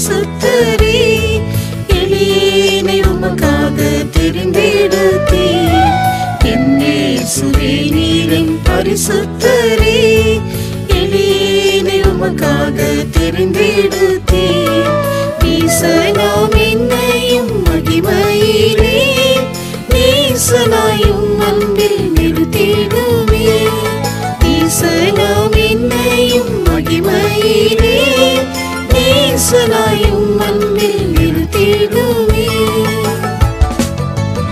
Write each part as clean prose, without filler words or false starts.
பரிசுத்தரே, எளியேனை உமக்காக தெரிந்தெடுத்தீர். என் இயேசுவே நீரின் பரிசுத்தரே, எளியேனை உமக்காக தெரிந்தெடுத்தீர். ஈசனாம் என்னையும் மகிமையிலே நேசனாயும் அன்பில் நிறுத்திடுமே. ஈசனாம் என்னையும் மகிமையிலே நேசனாயும் அன்பில் நிறுத்திடுமே.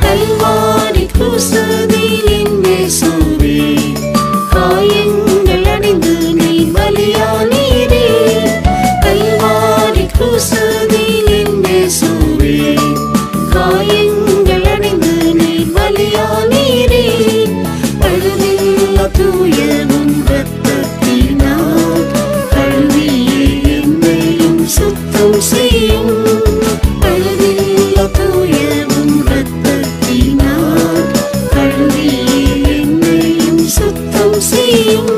கல்வாரி கிருபையில் என் இயேசுவே, காயங்கள் அணிந்து நீ பலியானீரே. கல்வாரி கிருபையில் என் இயேசுவே, காயங்கள் அணிந்து நீ பலியானீரே. பழுதில்லா தூயவும் இரத்தத்தினால் கழுவியே என்னையும் சுத்தம் செய்யும். பழுதில்லா தூயவும் இரத்தத்தினால் கழுவியே என்னையும் சுத்தம் செய்யும்.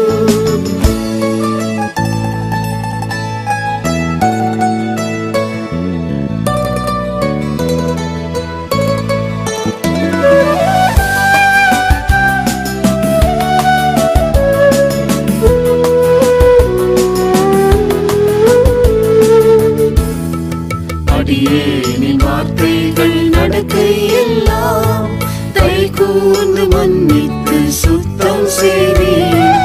அடியேனின் வார்த்தைகள் நடக்கையெல்லாம் தயை கூர்ந்து மன்னித்து சுத்தம் செய்தீர்.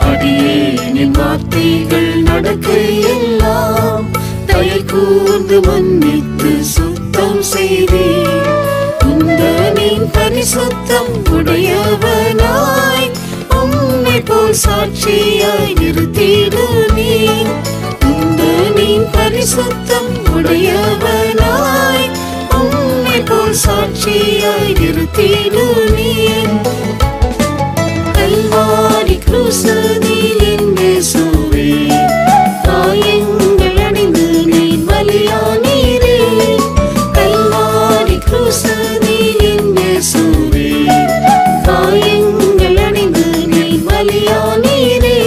அடியேனின் வார்த்தைகள் நடக்கையெல்லாம் தயை கூர்ந்து மன்னித்து சுத்தம் செய்தீர். உந்தனின் பரிசுத்தம் உடையவனாய் உம்மை போல் சாட்சியாய் நிறுத்திடுமே. உந்தனின் பரிசுத்தம் உடையவனாய் உம்மை போல் சாட்சியாய் நிறுத்திடுமே. கல்வாரி கிருபையில் என் இயேசுவே, காயங்கள் அணிந்து நீ பலியானீரே. கல்வாரி கிருபையில் என் இயேசுவே, காயங்கள் அணிந்து நீ பலியானீரே.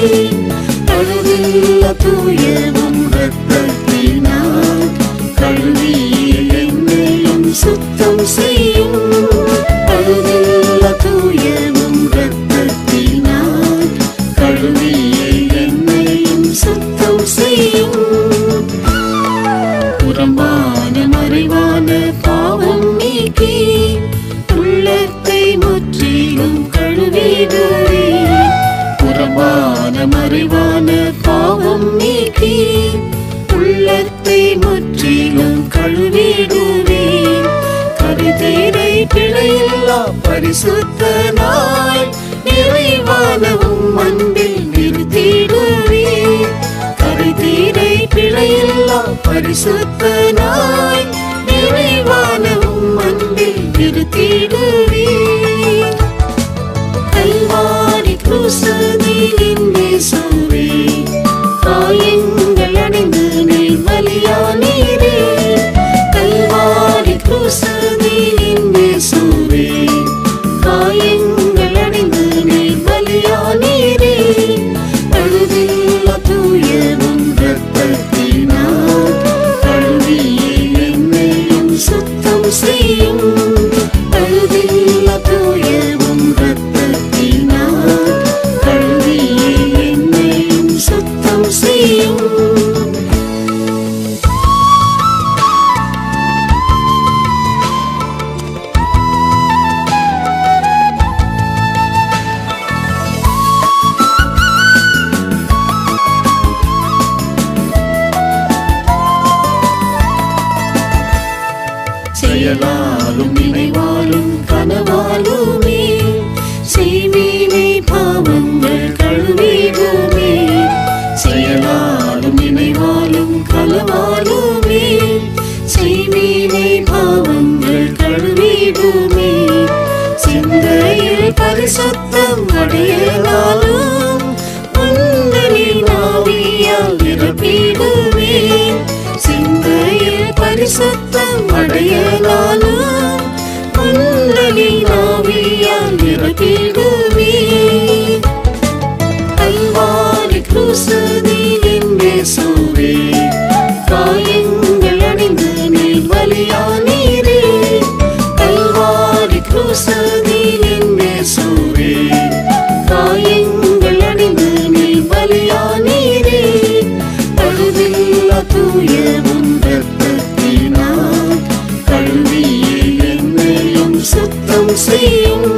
பழுதில்லா தூயவும் இரத்தத்தினால் கழுவியே என்னையும் சுத்தம் செய்யும். பழுதில்லா தூயவும் இரத்தத்தினால் கழுவியே என்னையும் சுத்தம் செய்யும். புறம்பான மறைவான பாவம் நீக்கி உள்ளத்தை முற்றிலும் கழுவிடுவே. புறம்பான மறைவான பாவம் நீக்கி உள்ளத்தை முற்றிலும் கழுவிடுவே. கருதீரை பிழையில்லா பரிசுத்தனாய் நிறைவானவும் அன்பில் நிறுத்திடுவே. கருதீரை பிழையில்லா பரிசுத்தனாய் நிறைவானவும் அன்பில் நிறுத்திடுவே. கல்வாரி கிருபையில் என் இயேசுவே, காயங்கள் அணிந்து நீ பலியானீரே. கல்வாரி கிருபையில் என் இயேசுவே, காயங்கள் அணிந்து நீ பலியானீரே. பழுதில்லா தூயவும் இரத்தத்தினால் கழுவியே என்னையும் சுத்தம் செய்யும். பழுதில்லா தூயவும் இரத்தத்தினால் கழுவியே என்னையும் சுத்தம் செய்யும். செயலாலும் நினைவாலும் கனவாலுமே செய்வீனை பாவங்கள் கழுவிடுமே. செயலாலும் நினைவாலும் கனவாலுமே செய்வீனை பாவங்கள் கழுவிடுமே. சிந்தையில் பரிசுத்தம் அடையலாலும் உந்தனின் ஆவியால் நிரப்பிடுமே. சிந்தையில் பரிசுத்தம் அடையலாலும் உந்தனின் ஆவியால் நிரப்பிடுமே. கல்வாரி கிருபையில் என் இயேசுவே, காயங்கள் குசதியில் என் இயேசுவே காயங்கள் அணிந்து நீ பலியானீரே பழுதில்லா தூய உன் இரத்தத்தினால் கழுவியே என்னையும் சுத்தம் செய்யும்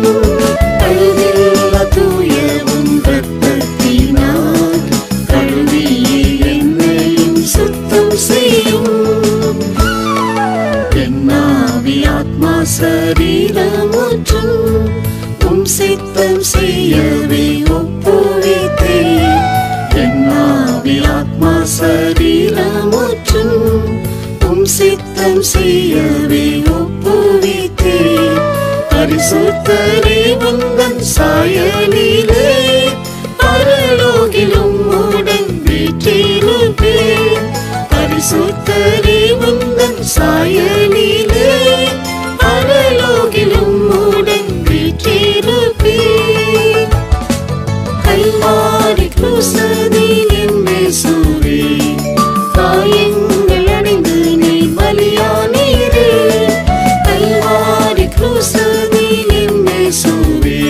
பழுதில்லா தூய உன் இரத்தத்தினால் கழுவியே என்னையும் சுத்தம் செய்யும் என்னாவி ஆத்மா சரீரமுற்றும் உம் சித்தம் செய்யவே ஒப்புவித்தேன் என்னாவி ஆத்மா சரீரமுற்றும் உம் சித்தம் செய்யவே ஒப்புவித்தேன் பரிசுத்தரே உந்தன் சாயலிலே பரலோகிலும் உடன் வீற்றிருப்பேன் பரிசுத்தரே உந்தன் சாயலிலே பரலோகிலும் உடன் வீற்றிருப்பேன் கல்வாரி குசதியில் என் இயேசுவே காயங்கள் அணிந்து நீ பலியானீரே கல்வாரி குசதியில் என் இயேசுவே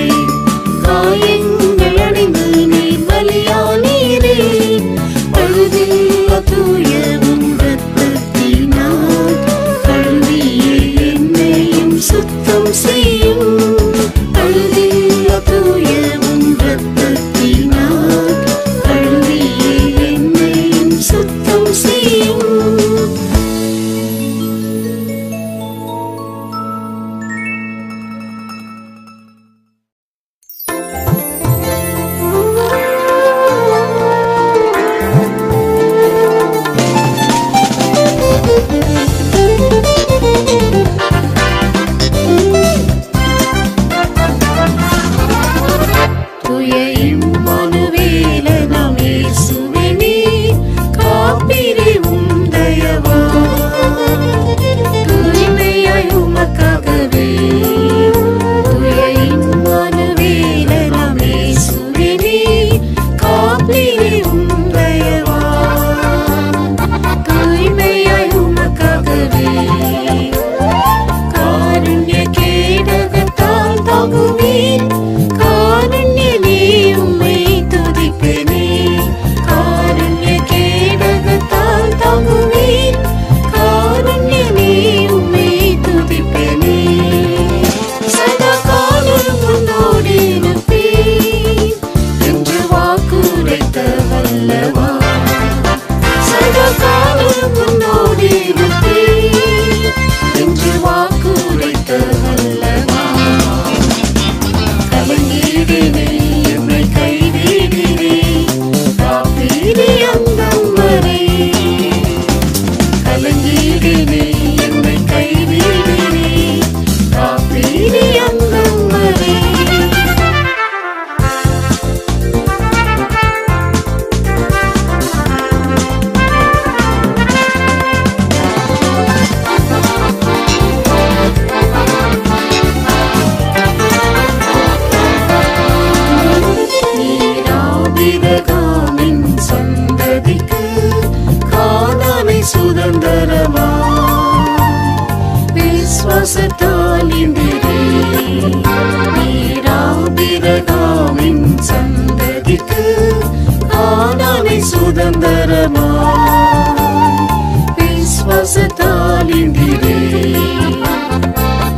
காயங்கள் அணிந்து நீ பலியானீரே பழுதில்லா தூய உன் இரத்தத்தினால் கழுவியே என்னையும் சுத்தம் செய்யும் பழுதில்லா தூய உன் இரத்தத்தினால் கழுவியே என்னையும் சுத்தம் செய்யும்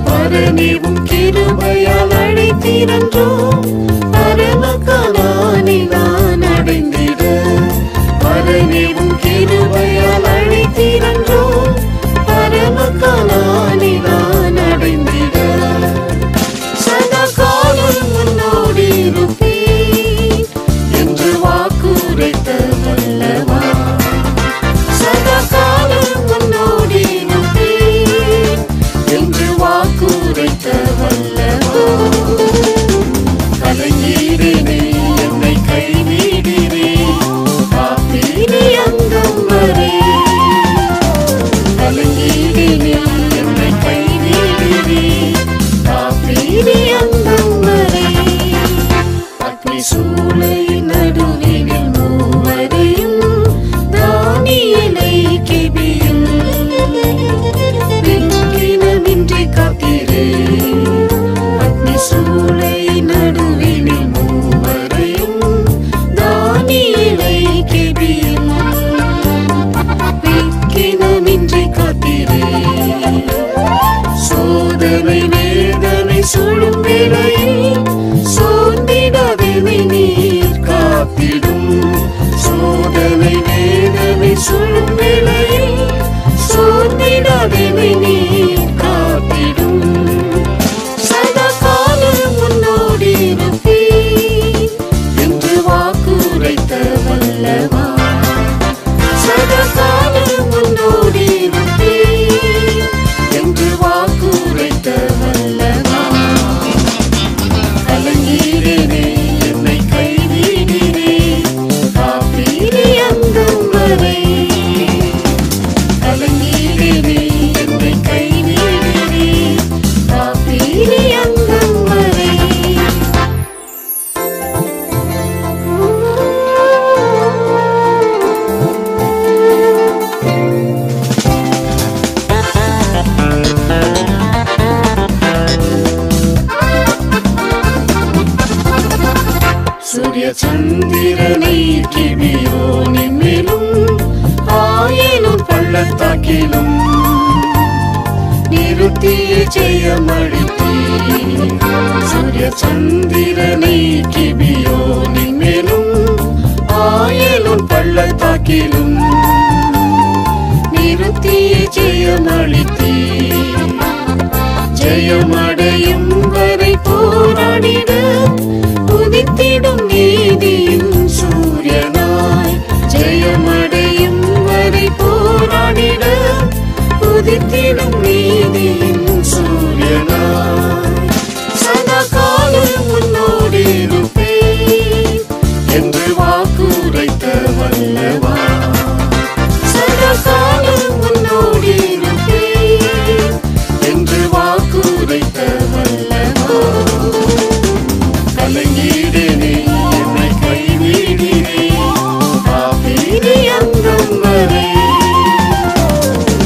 பரனிவும் கிருபையால் அழைத்தீரன்றோம் பரமகானானை நான் அடைந்திட பரனிவும் கிருபையால் அழைத்தீரன்றோம் பரமகானானை நான் அடைந்திட சதா காலம் உன்னோடு இருப்பேன் என்று வாக்குரைத்த வல்லவா சதா காலம் உன்னோடு இருப்பேன் என்று வாக்குரைத்த வல்லவா கலங்கீரேனே என்னை கைவிடிரே காப்பீரே அங்கம் வரை கலங்கீரேனே என்னை கைவிடிரே காப்பீரே அங்கம் வரை அக்னி சூளையின் நடுவிலே சூழும் வேளையில் சோர்ந்திடாதே நீர் காத்திடும். சோதனை வேதனை சூழும் வேளையில் சோர்ந்திடாதே நீர் காத்திடும். சதா காலம் உன்னோடு இருப்பேன் என்று வாக்குரைத்த வல்லவா. சதா காலம் உன்னோடு இருப்பேன் என்று வாக்குரைத்த வல்லவா. கலங்கிடேனே என்னை கைவிடினே காப்பீரே அந்தம் வரை. கலங்கிடேனே என்னை கைவிடினே காப்பீரே அந்தம் வரை. சூரிய சந்திரனை கிபியோனின் மேலும் ஆயினும் பள்ளத்தாக்கிலும் நிறுத்திய ஜெயமளித்தீர். சூரிய சந்திரனை கிபியோனின் மேலும் ஆயினும் பள்ளத்தாக்கிலும் நிறுத்திய ஜெயமளித்தீர். ஜெயமடையும் வரை போராடிட உதித்திடும் நீதியின் சூரியனாய். ஜெயமடையும் வரை போராடிட உதித்திடும் நீதியின் சூரியனாய். சதா காலம் உன்னோடு இருப்பேன் என்று வாக்குரைத்த வல்லவா. சதா காலம் உன்னோடு இருப்பேன் என்று வாக்குரைத்த வல்லவா. கலங்கிடேனே என்னை கைவிடினே காப்பீரே அந்தம் வரை.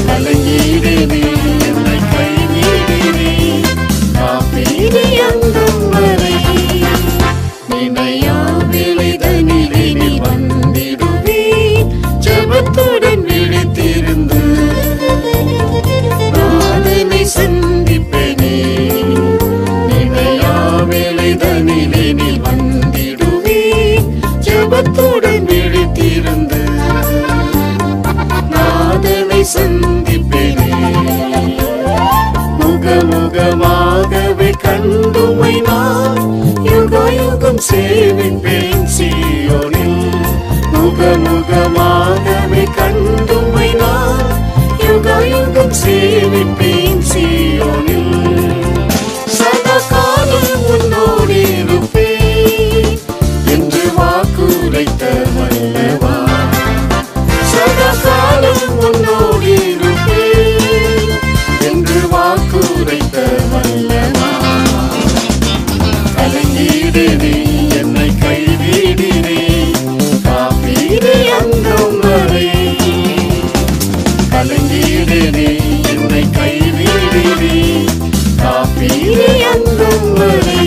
கலங்கிடேனே என்னை கைவிடினே காப்பீரே அந்தம் வரை. நினையா வேளைதனிலே நீ வந்திடுவே ஜெபத்துடன் விழித்திருந்து நாதனை சந்திப்பேனே. நினையா வேளைதனிலே நீ வந்திடுவே ஜெபத்துடன் விழித்திருந்து நாதனை சந்திப்பேனே. முகமுகமாகவே கண்டுமை நான் யுகம் சேவிப்பேன் சீயோனில். முகமுகமாகவே கண்டுமை நான் யுகம் சேவிப்பேன் சீயோனில். சதா காலம் உன்னோடு இருப்பேன் என்று வாக்குரைத்த வல்லவா. சதா காலம் உன்னோடு இருப்பேன் என்று வாக்குரைத்த வல்லவா. கலங்கிடேனே என்னை கைவிடினே காப்பீரே அந்தம் வரை. கலங்கிடேனே என்னை கைவிடினே காப்பீரே அந்தம் வரை.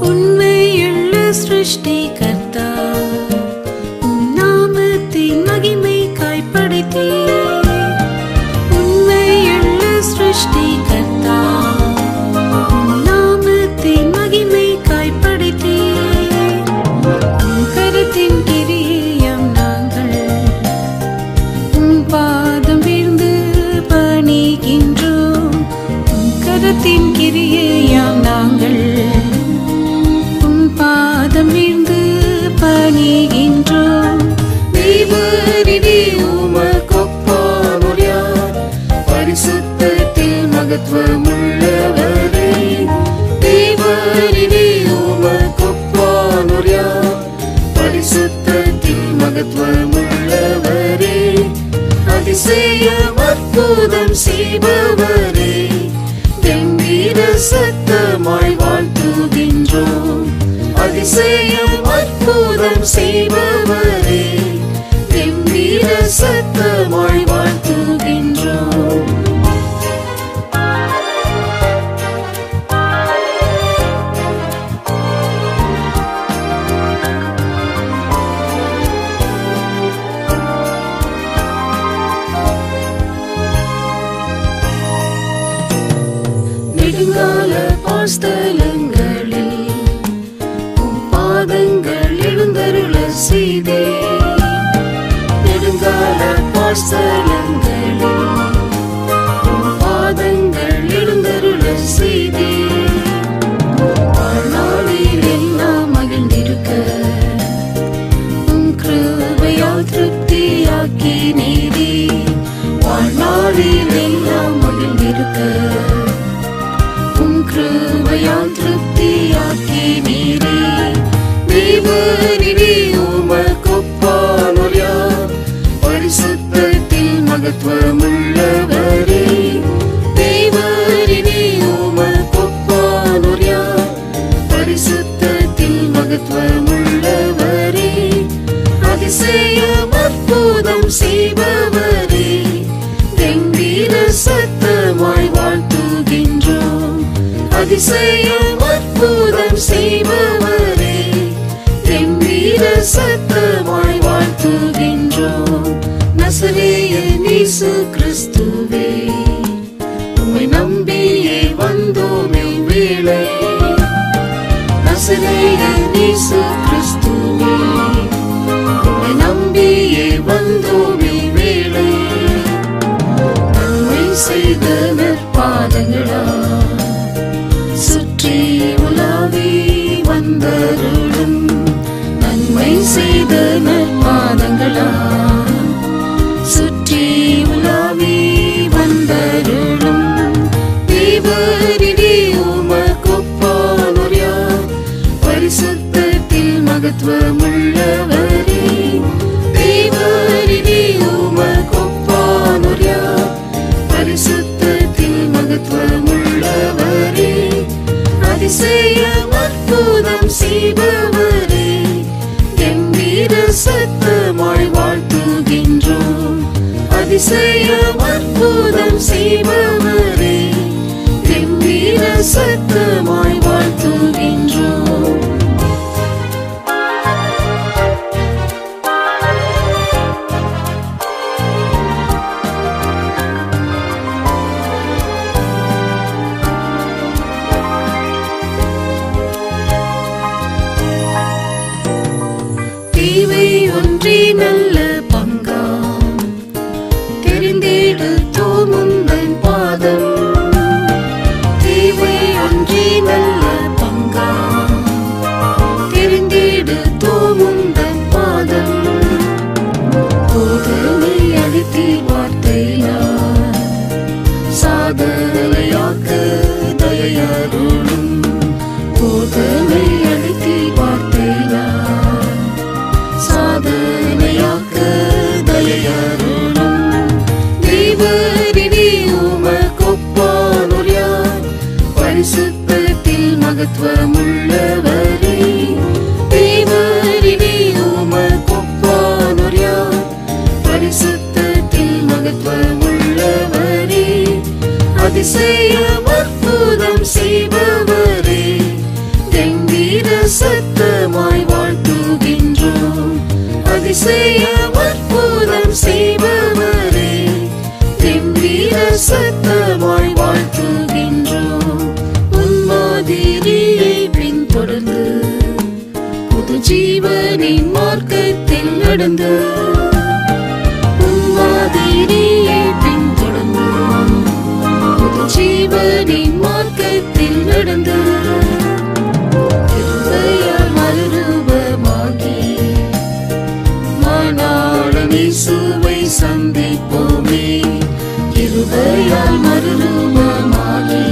உண்மையுள்ள சிருஷ்டிகர்த்தா உம் நாமத்தின் மகிமைக்காய் படைத்தீர். உண்மையுள்ள சிருஷ்டிகர்த்தா உம் நாமத்தின் மகிமைக்காய் படைத்தீர். உம் கரத்தின் கிரியையாம் நாங்கள் உம் பாதம் வீழ்ந்து பணிகின்றோம். உம் கரத்தின் கிரியையாம் நாங்கள் பாதம் வீழ்ந்து பணிகின்றோம். தேவரிடே உமக்கொப்பானோர் யார்? பரிசுத்தத்தில் மகத்துவமுள்ளவரே. தேவரிடே உமக்கொப்பானோர் யார்? பரிசுத்தத்தில் மகத்துவமுள்ளவரே. அதிசயம் அற்புதம் செய்பவரே கம்பீர சத்தமாய் வாழ்த்துகின்றோம். அதிசயம் அற்புதம் செய்பவரே கம்பீர சத்தமாய் வாழ்த்துகின்றோம். வாசலங்களில் பாதங்கள் எழுந்தருள செய்தே வாழ்நாளில் எல்லாம் மகிழ்ந்திருக்க கிருபையால் திருப்தியாக்கி நீரே வாழ்நாளில் எல்லாம் மகிழ்ந்திருக்க கிருபையால் திருப்தியாக்கி நீரே தேவனிலே உமக்கொப்பானோர் யார் பரிசுத்தத்தில் மகத்துவமுள்ளவரே தேவனிலே உமக்கொப்பானோர் யார் பரிசுத்தத்தில் மகத்துவமுள்ளவரே அதிசயம் அற்புதம் செய்பவரே கம்பீர சத்தமாய் வாழ்த்துகின்றோம் அதிசயம் அற்புதம் செய்பவரே கம்பீர சத்தமாய் வாழ்த்துகின்றோம் நசரேயன் இயேசு கிறிஸ்துவே உம்மை நம்பியே வந்தோம் இவ்வேளை நசரேயன் இயேசு கிறிஸ்துவே உம்மை நம்பியே வந்தோம் இவ்வேளை நன்மை செய்த நற்பாதங்களா சுற்றி உலாவி வந்தருளும் நன்மை செய்த நற்பாதங்களா சுற்றி உலாவி வந்தருளும் தேவனிலே உமக்கொப்பானோர் யார் பரிசுத்தத்தில் மகத்துவமுள்ளவரே தேவனிலே உமக்கொப்பானோர் யார் பரிசுத்தத்தில் மகத்துவமுள்ளவரே அதிசயம் அற்புதம் செய்பவரே கம்பீர சத்தமாய் வாழ்த்துகின்றோம் அதிசயம் அற்புதம் செய்பவரே கம்பீர சத்தமாய் வாழ்த்துகின்றோம் தேவை ஒன்றே நல்ல பங்காம் தெரிந்தெடுத்தோம் உந்தன் பாதம் தேவை ஒன்றே நல்ல பங்காம் தெரிந்தெடுத்தோம் உந்தன் பாதம் போதனை அளித்தீர் வார்த்தையார் சாதனையாக்க தயையருளும் போதனை அளித்தீர் வார்த்தையார் சாதனையாக்க தயையருளும் தேவனிலே உமக்கொப்பானோர் யார் பரிசுத்தத்தில் மகத்துவமுள்ளவரே தேவனிலே உமக்கொப்பானோர் யார் பரிசுத்தத்தில் மகத்துவமுள்ளவரே அதிசயம் அற்புதம் செய்பவரே கம்பீர சத்தமாய் வாழ்த்துகின்றோம் அதிசயம் அற்புதம் செய்பவரே கம்பீர சத்தமாய் வாழ்த்துகின்றோம் உன்மாதிரியை பின்தொடர்ந்து புது ஜீவனின் மார்க்கத்தில் நடந்து உன்மாதிரியை பின்தொடர்ந்து புது ஜீவனின் மார்க்கத்தில் நடந்து கிருபையால் மறுரூபமாகி மணாளன் இயேசுவை சந்திப்போமே கிருபையால் மறுரூபமாகி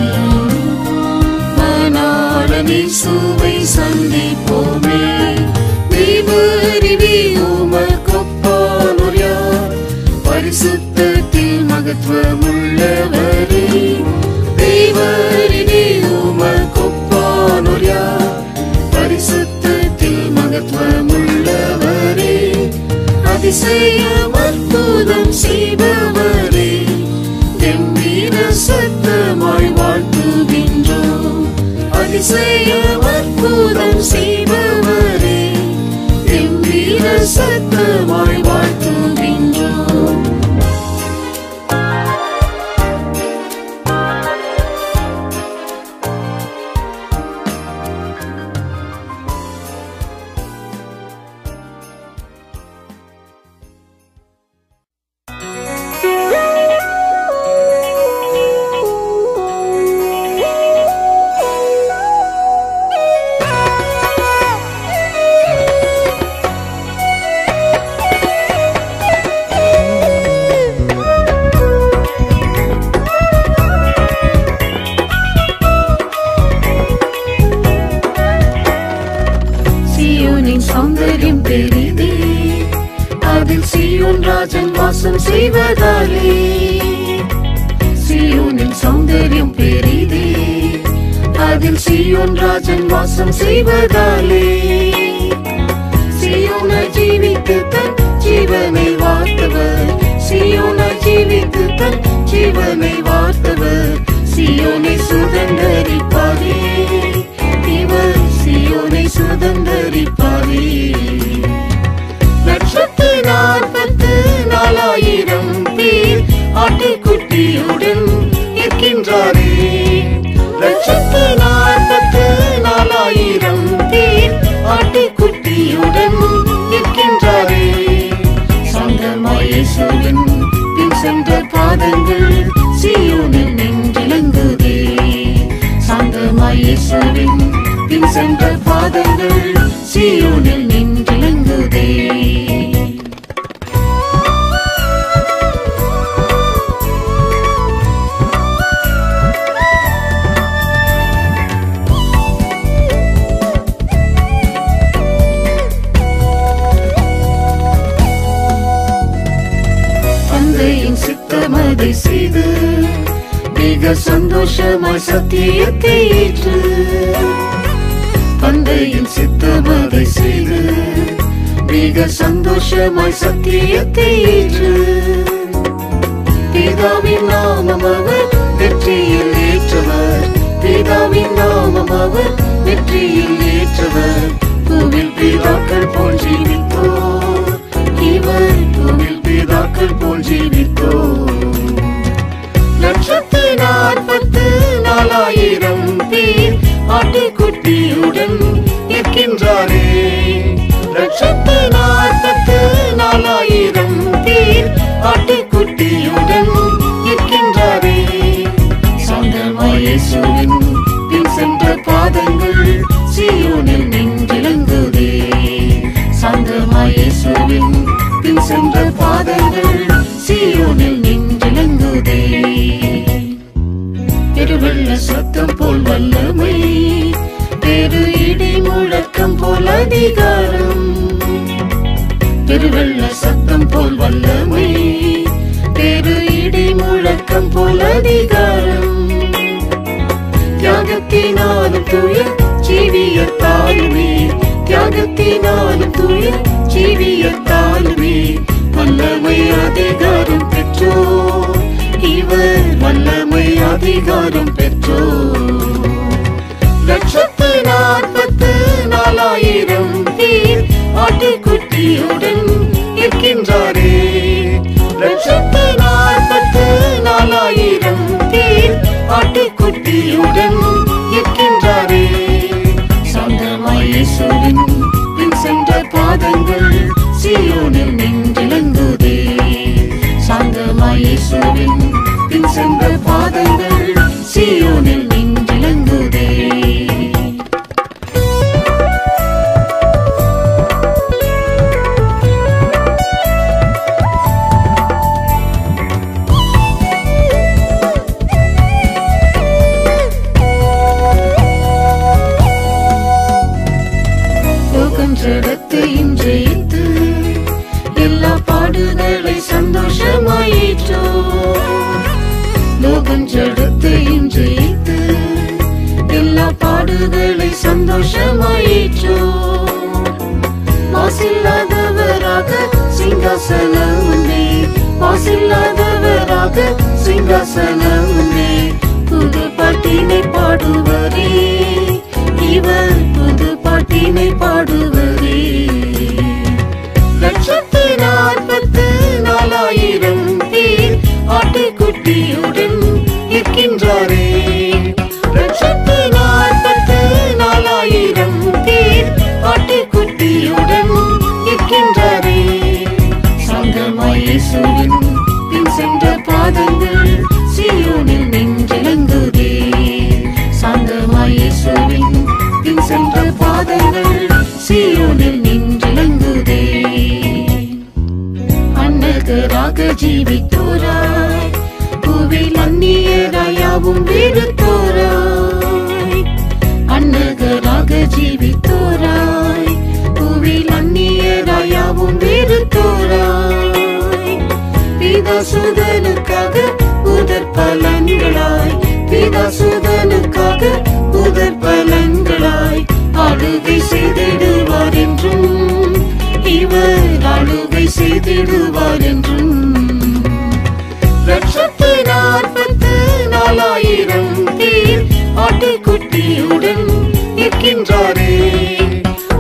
மணாளன் இயேசுவை சந்திப்போமே தேவனிலே உமக்கொப்பானோர் யார் பரிசுத்தத்தில் மகத்துவமுள்ளவரே தேவனிலே உமக்கொப்பானோர் யார் பரிசுத்தத்தில் மகத்துவமுள்ளவரே அதிசயம் அற்புதம் செய்பவரே கம்பீர சத்தமாய் வாழ்த்துகின்றோம் அதிசயம் அற்புதம் செய்பவரே கம்பீர சத்தமாய் வாழ்த்துகின்றோம். 「பெரிதே, அதில் சீயோன் ராஜன் வாசம் செய்வதாலே. சீயோனின் சௌந்தர்யம் பெரிதே, அதில் சீயோன் ராஜன் வாசம் செய்வதாலே. சீயோனை ஜீவித்து தன் ஜீவனை வார்த்தவர், சீயோனை ஜீவித்து தன் ஜீவனை வார்த்தவர், சீயோனை சுதந்தரிப்பாரே, இவர் சீயோனை சுதந்தரிப்பாரே. 144,000 பேர் ஆட்டுக்குட்டியுடன் இருக்கின்றாரே. 144,000 பேர் ஆட்டுக்குட்டியுடன் இருக்கின்றாரே. சாந்தமாய் இயேசுவின் பின் சென்ற பாதங்கள் சீயோனில் நின்றிலங்குதே. சாந்தமாய் இயேசுவின் பின் சென்ற பாதங்கள் சீயோனில் நின்றிலங்குதே. சித்தமதை செய்து மிக சந்தோஷமாய் சத்தியத்தை ஏற்று, தந்தையின் சித்தமதை செய்து மிக சந்தோஷமாய் சத்தியத்தை ஏற்று, பிதாவின் நாமம் அவர் வெற்றியில் ஏற்றவர், பிதாவின் நாமம் அவர் வெற்றியில் ஏற்றவர். பூவில் பிதாக்கள் போல் ஜீவித்தோர், இவர் பூவில் பிதாக்கள் போல் ஜீவித்தோர். 144,000 பேர் ஆட்டுக்குட்டியுடன் இருக்கின்றாரே. 144,000 பேர் ஆட்டுக்குட்டியுடன் இருக்கின்றாரே. சாந்தமாய் இயேசுவின் பின் சென்ற பாதங்கள் சீயோனில் நின்றிலங்குதே. சாந்தமாய் இயேசுவின் பின் சென்ற பாதங்கள் சீயோனில் நின்றிலங்குதே. பெருவெள்ள சத்தம் போல் வல்லமை, பெரு இடி முழக்கம் போல் அதிகாரம். பெருவெள்ள சத்தம் போல் வல்லமை, பெரு இடி முழக்கம் போல் அதிகாரம். தியாகத்தினாலும் தூய ஜீவியத்தாலுமே, தியாகத்தினாலும் தூய ஜீவியத்தாலுமே வல்லமை அதிகாரம் பெற்றோர், இவர் வல்லமை அதிகாரம் பெற்றோர். 144,000 பேர் ஆட்டுக்குட்டியுடன் இருக்கின்றாரே. 144,000 பேர் ஆட்டுக்குட்டியுடன் இருக்கின்றாரே. சாந்தமாய் இயேசுவின் பின் சென்ற பாதங்கள் சீயோனில் நின்றிலங்குதே. சாந்தமாய் இயேசுவின் பின் சென்ற பாதங்கள் சீயோனில் நின்றிலங்குதே. ஜடத்தையும் ஜெயித்து எல்லா பாடுகளை சந்தோஷமாயிற்றோ. லோகம் ஜடத்தையும் ஜெயித்து எல்லா பாடுகளை சந்தோஷமாயிற்றோ. மாசில்லாதவராக சிங்காசனமுமே, மாசில்லாதவராக சிங்காசனமுமே. புது பாட்டினை பாடுவரே, இவர் புது பாட்டினை பாடுவரே. 144,000 பேர் ஆட்டுக்குட்டியுடன் இருக்கின்றாரே. 144,000 பேர் ஆட்டுக்குட்டியுடன் இருக்கின்றாரே. சாந்தமாய் இயேசுவின் பின் சென்ற பாதங்கள் சீயோனில் நின்றிலங்குதே. சாந்தமாய் இயேசுவின் பின் சென்ற பாதங்கள் சீயோனில் நின்றிலங்குதே. அன்னகராக ஜீவித்தோராய், பூவில் அந்நியராயாவும் வெறுத்தோராய். அன்னகராக ஜீவித்தோராய், பூவில் அந்நியராய் முதற் பலன்களாய் பிதாசுதனுக்காக முதற் பலன்களாய் ஆளுகை செய்திடுவார் என்றும் இவர் ஆளுகை செய்திடுவார் என்றும் 144,000 பேர் ஆட்டுக்குட்டியுடன் நிற்கின்றாரே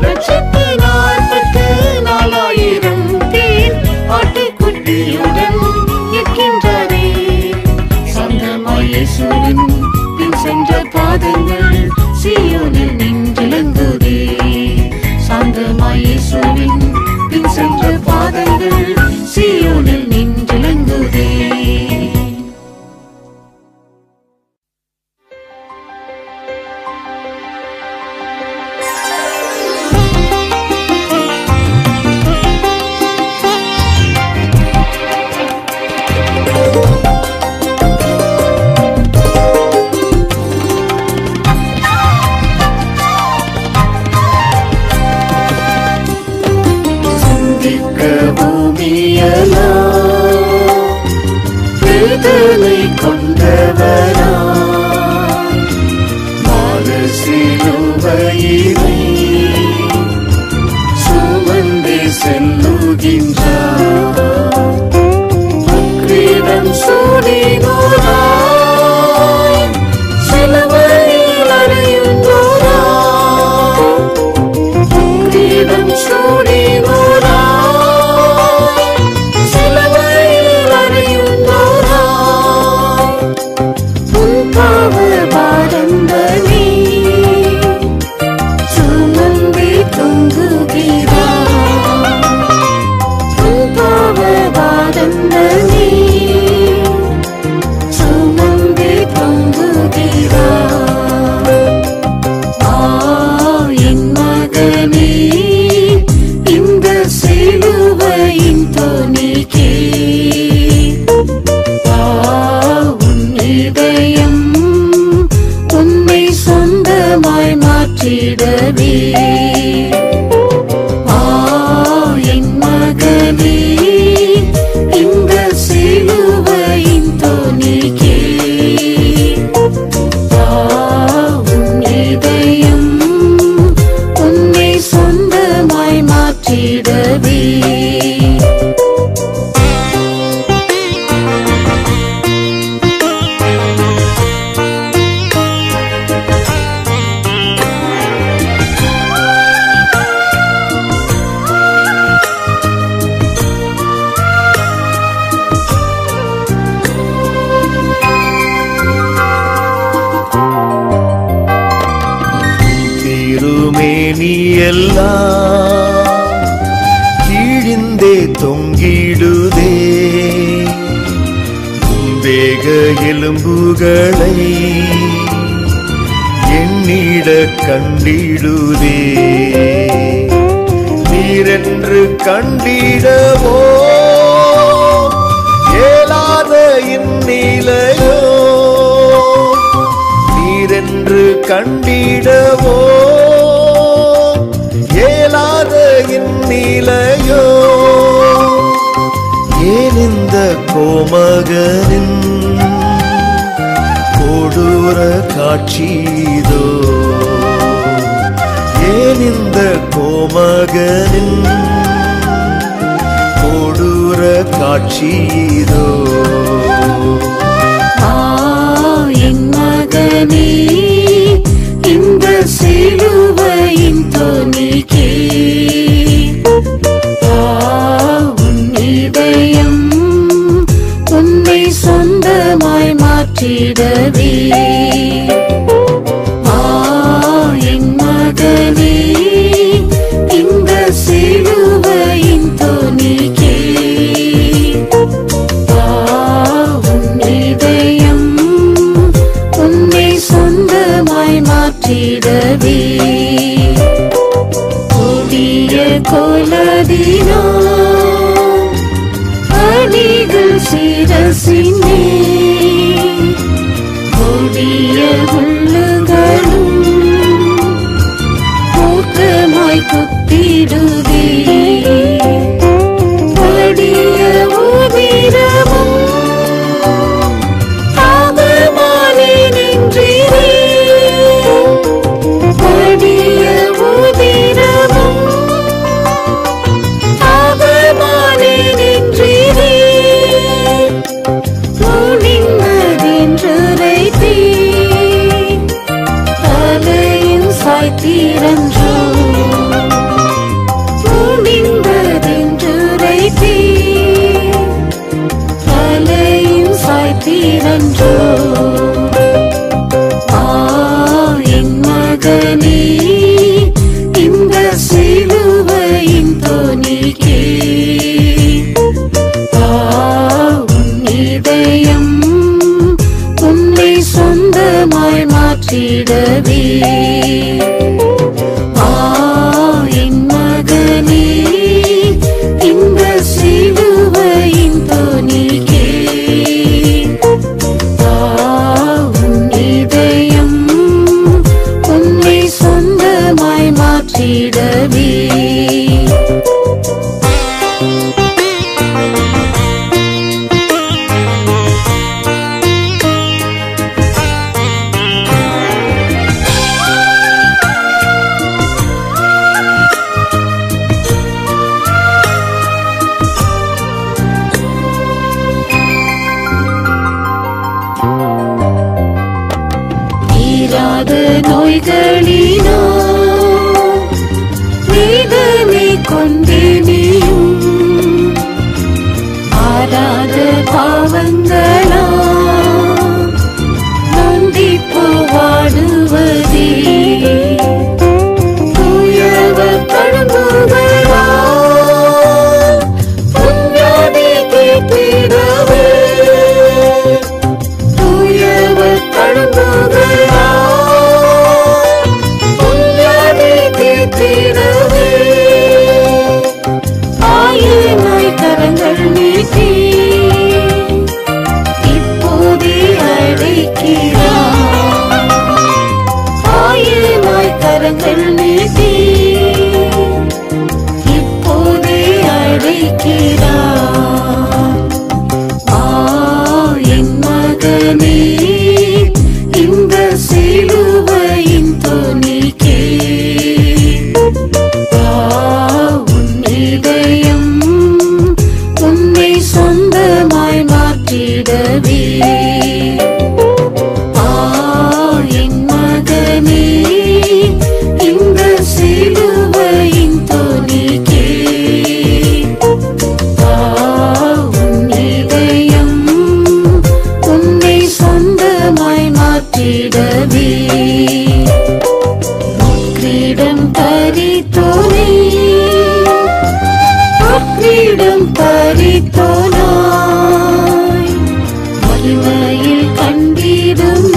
144,000 பேர் ஆட்டுக்குட்டியுடன் நிற்கின்றாரே சங்கமாய் இயேசுவின் பின் சென்ற பாதங்கள் சீயோனில் நின்றிலங்குதே சாந்தமாய் இயேசுவின் பின் சென்ற பாதங்கள் சீயோனில் நின்றிலங்குதே விடுதலை கொண்டவராய் சிலுவையினை சுமந்து செல்லுகின்றார் கிரீடம் சூடினோராய் சிலுவையில் அறையுண்டோராய் கிரீடம் சூடினோராய் என் மகனே இந்த சிலுவையின் தொனிக்கே உன் இதயம் உன்னை சொந்தமாய் மாற்றிடவே கீழிந்தே தொங்கிடுதே தேக எலும்புகளை எண்ணிட கண்டிடுதே நீரென்று கண்டிடவோ ஏலாத இந்நிலையோ நீரென்று கண்டிடவோ ஏலாத இந்நிலையோ ஏன் இந்த கோமகனின் கொடூர காட்சிதோ ஏன் இந்த கோமகனின் கொடூர காட்சிதோ என் மகனே இந்த சிலுவையின் தொனிக்கே உன் இதயம் உன்னை சொந்தமாய் மாற்றிடவே என் மகனே இந்த சிலுவையின் தொனிக்கே உன் இதயம் உன்னை சொந்தமாய் மாற்றிடவே கொடிய கொலதினோ அடிகள் சிரசினே கொடிய உள்ளுகளும் கூட்டமாய் குத்திடுவே கொடிய உதிரமும் சாய்த்தீரன்றோ முடிந்ததென்றுரைத்தீ தலையும் சாய்த்தீரன்றோ என் மகனே இந்த சிலுவையின் தொனிக்கே உன் இதயம் உன்னை சொந்தமாய் மாற்றிடவே என் மகனே இந்த சிலுவையின் தொனிக்கே உன் இதயம் உன்னை சொந்தமாய் மாற்றிடவே தீராத நோய்களினோ வேதனை கொண்டே நீயும் ஆராத பாவங்களா நொந்திப்பு வாடுவதே தூயவர் தழும்புகளா புண்ணியாதி கேட்டிடவே தூயவர் தழும்புகளா புண்ணியாதி கேட்டிடவே ஆயினாய் கரங்கள் நீட்டி இப்போதே அழைக்கிறார் ஆயினாய் கரங்கள் நீட்டி இப்போதே அழைக்கிறார் என் மகனே இந்த சிலுவையின் தொனிக்கே உன் இதயம் உன்னை சொந்தமாய் மாற்றிடவே என் மகனே இந்த சிலுவையின் தொனிக்கே உன் இதயம் உன்னை சொந்தமாய் மாற்றிடவே கிரீடம் பறித்தோனே கிரீடம் பறித்தோனாய் மகிமையில் கண்டிடும்